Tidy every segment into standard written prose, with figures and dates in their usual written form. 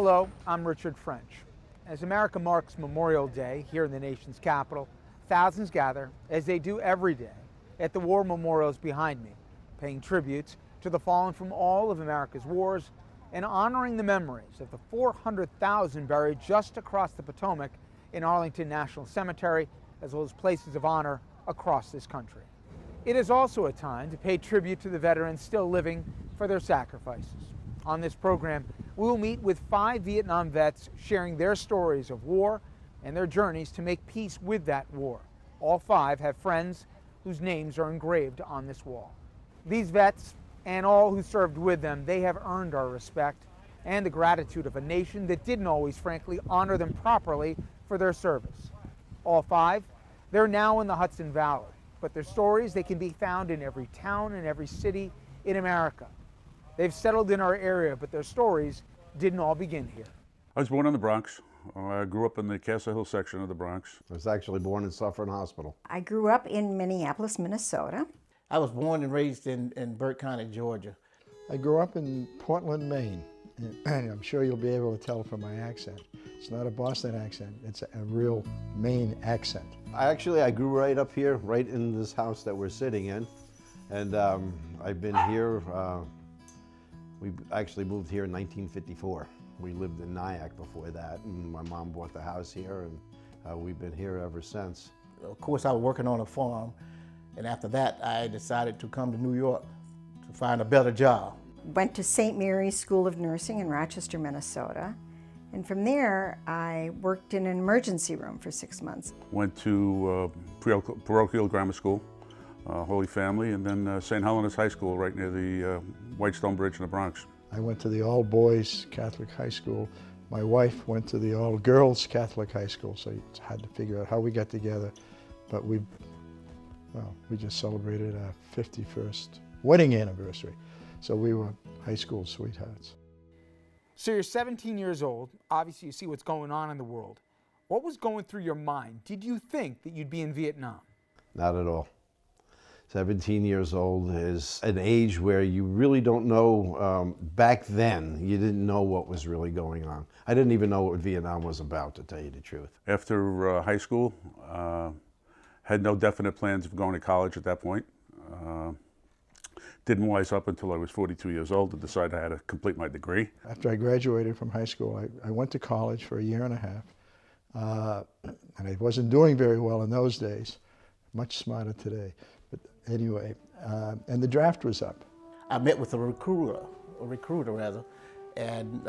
Hello, I'm Richard French. As America marks Memorial Day here in the nation's capital, thousands gather, as they do every day, at the war memorials behind me, paying tributes to the fallen from all of America's wars and honoring the memories of the 400,000 buried just across the Potomac in Arlington National Cemetery, as well as places of honor across this country. It is also a time to pay tribute to the veterans still living for their sacrifices. On this program, we will meet with 5 Vietnam vets sharing their stories of war and their journeys to make peace with that war. All 5 have friends whose names are engraved on this wall. These vets and all who served with them, they have earned our respect and the gratitude of a nation that didn't always, frankly, honor them properly for their service. All 5, they're now in the Hudson Valley, but their stories, they can be found in every town and every city in America. They've settled in our area, but their stories didn't all begin here. I was born in the Bronx. I grew up in the Castle Hill section of the Bronx. I was actually born in Suffern Hospital. I grew up in Minneapolis, Minnesota. I was born and raised in Burke County, Georgia. I grew up in Portland, Maine, and I'm sure you'll be able to tell from my accent. It's not a Boston accent, it's a real Maine accent. I grew right up here, right in this house that we're sitting in. And I've been here, we actually moved here in 1954. We lived in Nyack before that, and my mom bought the house here, and we've been here ever since. Of course, I was working on a farm, and after that, I decided to come to New York to find a better job. Went to St. Mary's School of Nursing in Rochester, Minnesota. And from there, I worked in an emergency room for 6 months. Went to parochial grammar school, Holy Family, and then St. Helena's High School right near the Whitestone Bridge in the Bronx. I went to the all-boys Catholic high school. My wife went to the all-girls Catholic high school, so you had to figure out how we got together. But we just celebrated our 51st wedding anniversary. So we were high school sweethearts. So you're 17 years old. Obviously, you see what's going on in the world. What was going through your mind? Did you think that you'd be in Vietnam? Not at all. 17 years old is an age where you really don't know, back then, you didn't know what was really going on. I didn't even know what Vietnam was about, to tell you the truth. After high school, had no definite plans of going to college at that point. Didn't wise up until I was 42 years old to decide I had to complete my degree. After I graduated from high school, I went to college for a year and a half. And I wasn't doing very well in those days, much smarter today. But anyway, and the draft was up. I met with a recruiter rather, and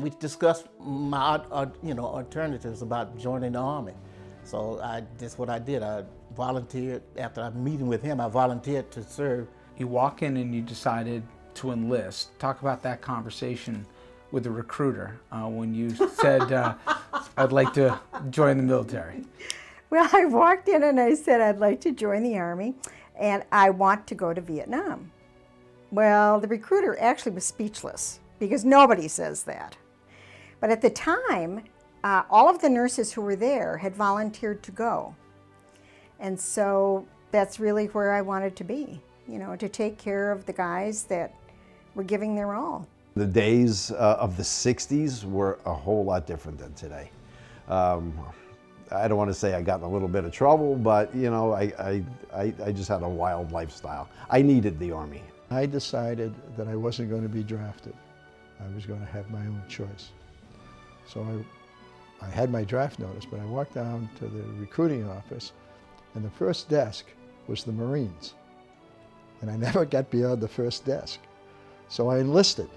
we discussed my alternatives about joining the Army. So that's what I did. I volunteered. After a meeting with him, I volunteered to serve. You walk in and you decided to enlist. Talk about that conversation with the recruiter when you said, I'd like to join the military. Well, I walked in and I said, I'd like to join the Army, and I want to go to Vietnam. Well, the recruiter actually was speechless, because nobody says that. But at the time, all of the nurses who were there had volunteered to go. And so that's really where I wanted to be, to take care of the guys that were giving their all. The days of the 60s were a whole lot different than today. I don't want to say I got in a little bit of trouble, but I just had a wild lifestyle. I needed the Army. I decided that I wasn't going to be drafted. I was going to have my own choice. So I had my draft notice, but I walked down to the recruiting office, and the first desk was the Marines. And I never got beyond the first desk. So I enlisted,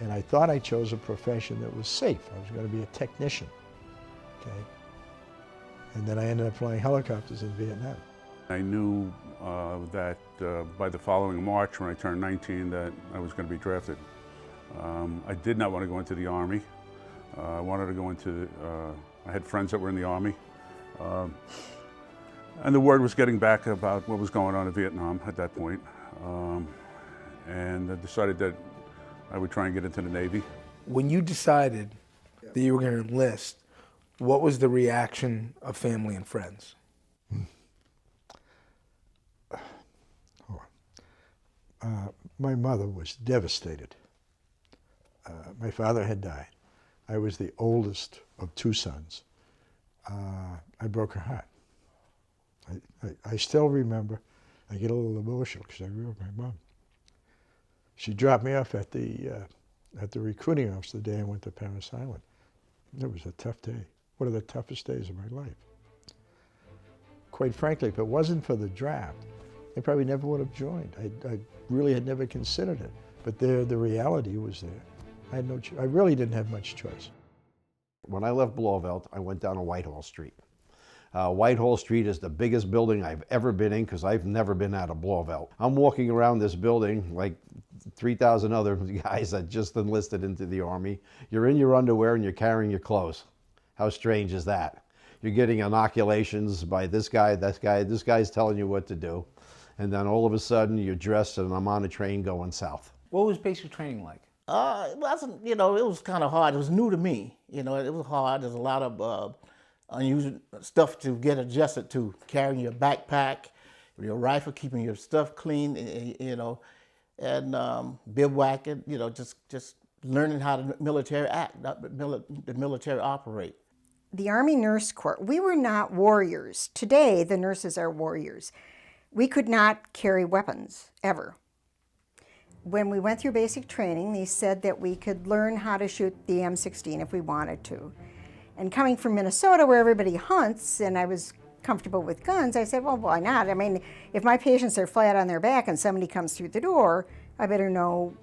and I thought I chose a profession that was safe. I was going to be a technician, okay? And then I ended up flying helicopters in Vietnam. I knew that by the following March, when I turned 19, that I was going to be drafted. I did not want to go into the Army. I wanted to go into, I had friends that were in the Army. And the word was getting back about what was going on in Vietnam at that point. And I decided that I would try and get into the Navy. When you decided that you were going to enlist, what was the reaction of family and friends? My mother was devastated. My father had died. I was the oldest of two sons. I broke her heart. I still remember, I get a little emotional because I remember my mom. She dropped me off at the recruiting office the day I went to Parris Island. It was a tough day, one of the toughest days of my life. Quite frankly, if it wasn't for the draft, I probably never would have joined. I really had never considered it, but the reality was there. I had I really didn't have much choice. When I left Blauvelt, I went down to Whitehall Street. Whitehall Street is the biggest building I've ever been in because I've never been out of Blauvelt. I'm walking around this building like 3,000 other guys that just enlisted into the Army. You're in your underwear and you're carrying your clothes. How strange is that? You're getting inoculations by this guy, this guy's telling you what to do. And then all of a sudden you're dressed and I'm on a train going south. What was basic training like? It wasn't, it was kind of hard. It was new to me. It was hard. There's a lot of unusual stuff to get adjusted to. Carrying your backpack, your rifle, keeping your stuff clean, and bivouacking, just learning how the military act, the military operate. The Army Nurse Corps, we were not warriors. Today, the nurses are warriors. We could not carry weapons, ever. When we went through basic training, they said that we could learn how to shoot the M16 if we wanted to. And coming from Minnesota, where everybody hunts, and I was comfortable with guns, I said, well, why not? I mean, if my patients are flat on their back and somebody comes through the door, I better know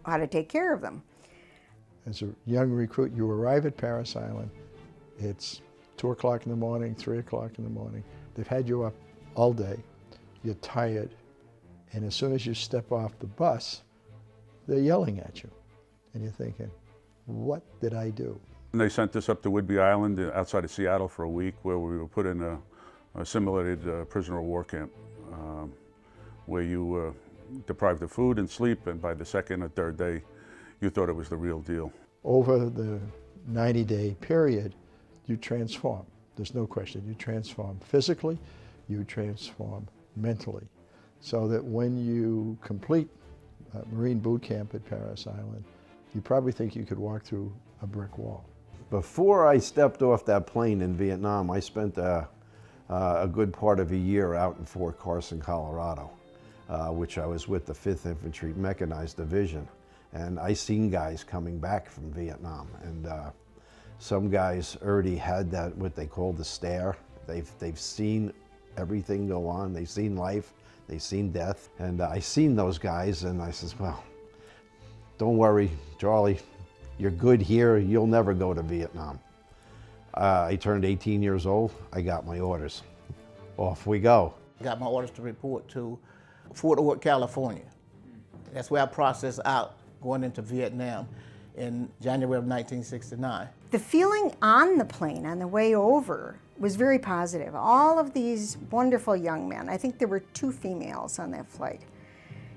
how to take care of them. As a young recruit, you arrive at Parris Island. It's 2 o'clock in the morning, 3 o'clock in the morning. They've had you up all day. You're tired. And as soon as you step off the bus, they're yelling at you. And you're thinking, what did I do? And they sent us up to Whidbey Island outside of Seattle for a week where we were put in a simulated prisoner of war camp where you were deprived of food and sleep, and by the second or third day, you thought it was the real deal. Over the 90-day period, you transform. There's no question. You transform physically, you transform mentally. So that when you complete Marine boot camp at Parris Island, you probably think you could walk through a brick wall. Before I stepped off that plane in Vietnam, I spent a good part of a year out in Fort Carson, Colorado, which I was with the 5th Infantry Mechanized Division. And I seen guys coming back from Vietnam. And some guys already had that, what they call the stare. They've seen everything go on. They've seen life. They've seen death. And I seen those guys and I says, well, don't worry, Charlie, you're good here. You'll never go to Vietnam. I turned 18 years old. I got my orders. Off we go. I got my orders to report to Fort Ord, California. That's where I processed out going into Vietnam in January of 1969. The feeling on the plane on the way over was very positive. All of these wonderful young men, I think there were 2 females on that flight,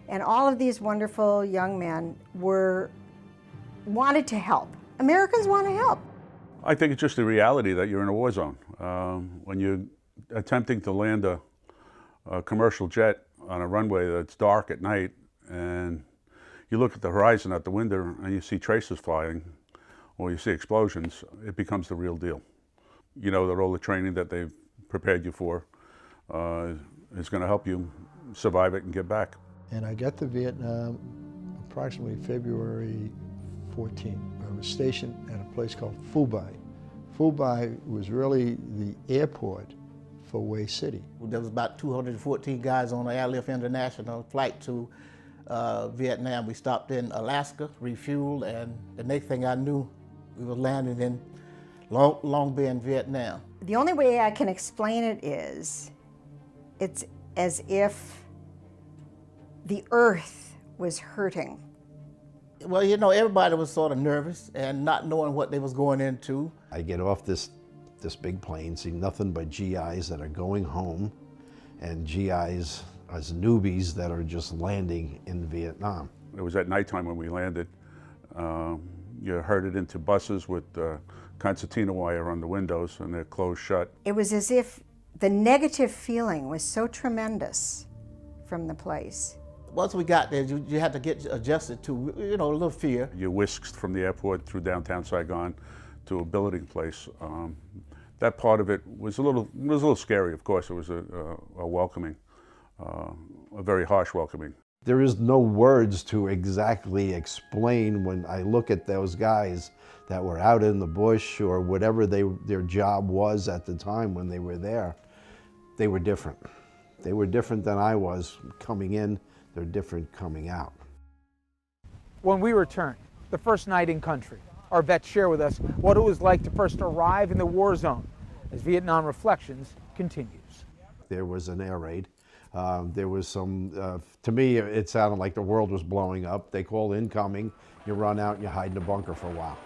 and all of these wonderful young men wanted to help. Americans want to help. I think it's just the reality that you're in a war zone. When you're attempting to land a commercial jet on a runway that's dark at night, and you look at the horizon out the window and you see traces flying, or you see explosions, it becomes the real deal. You know that all the training that they've prepared you for is going to help you survive it and get back. And I got to Vietnam approximately February 14. I was stationed at a place called Phu Bai. Phu Bai was really the airport for Hue City. There was about 214 guys on the Airlift International flight to Vietnam. We stopped in Alaska, refueled, and the next thing I knew, we were landing in Long Binh, Vietnam. The only way I can explain it is, it's as if the earth was hurting. Well, everybody was sort of nervous and not knowing what they was going into. I get off this big plane, see nothing but GIs that are going home and GIs as newbies that are just landing in Vietnam. It was at nighttime when we landed. You herded into buses with concertina wire on the windows and they're closed shut. It was as if the negative feeling was so tremendous from the place. once we got there, you had to get adjusted to, you know, a little fear. You're whisked from the airport through downtown Saigon to a billeting place. That part of it was a little scary. Of course, it was a welcoming, a very harsh welcoming. There is no words to exactly explain when I look at those guys that were out in the bush or whatever their job was at the time when they were there. They were different. They were different than I was coming in. They're different coming out. When we returned, the first night in country, our vets share with us what it was like to first arrive in the war zone as Vietnam Reflections continues. There was an air raid. There was some, to me, it sounded like the world was blowing up. They called incoming, you run out and you hide in a bunker for a while.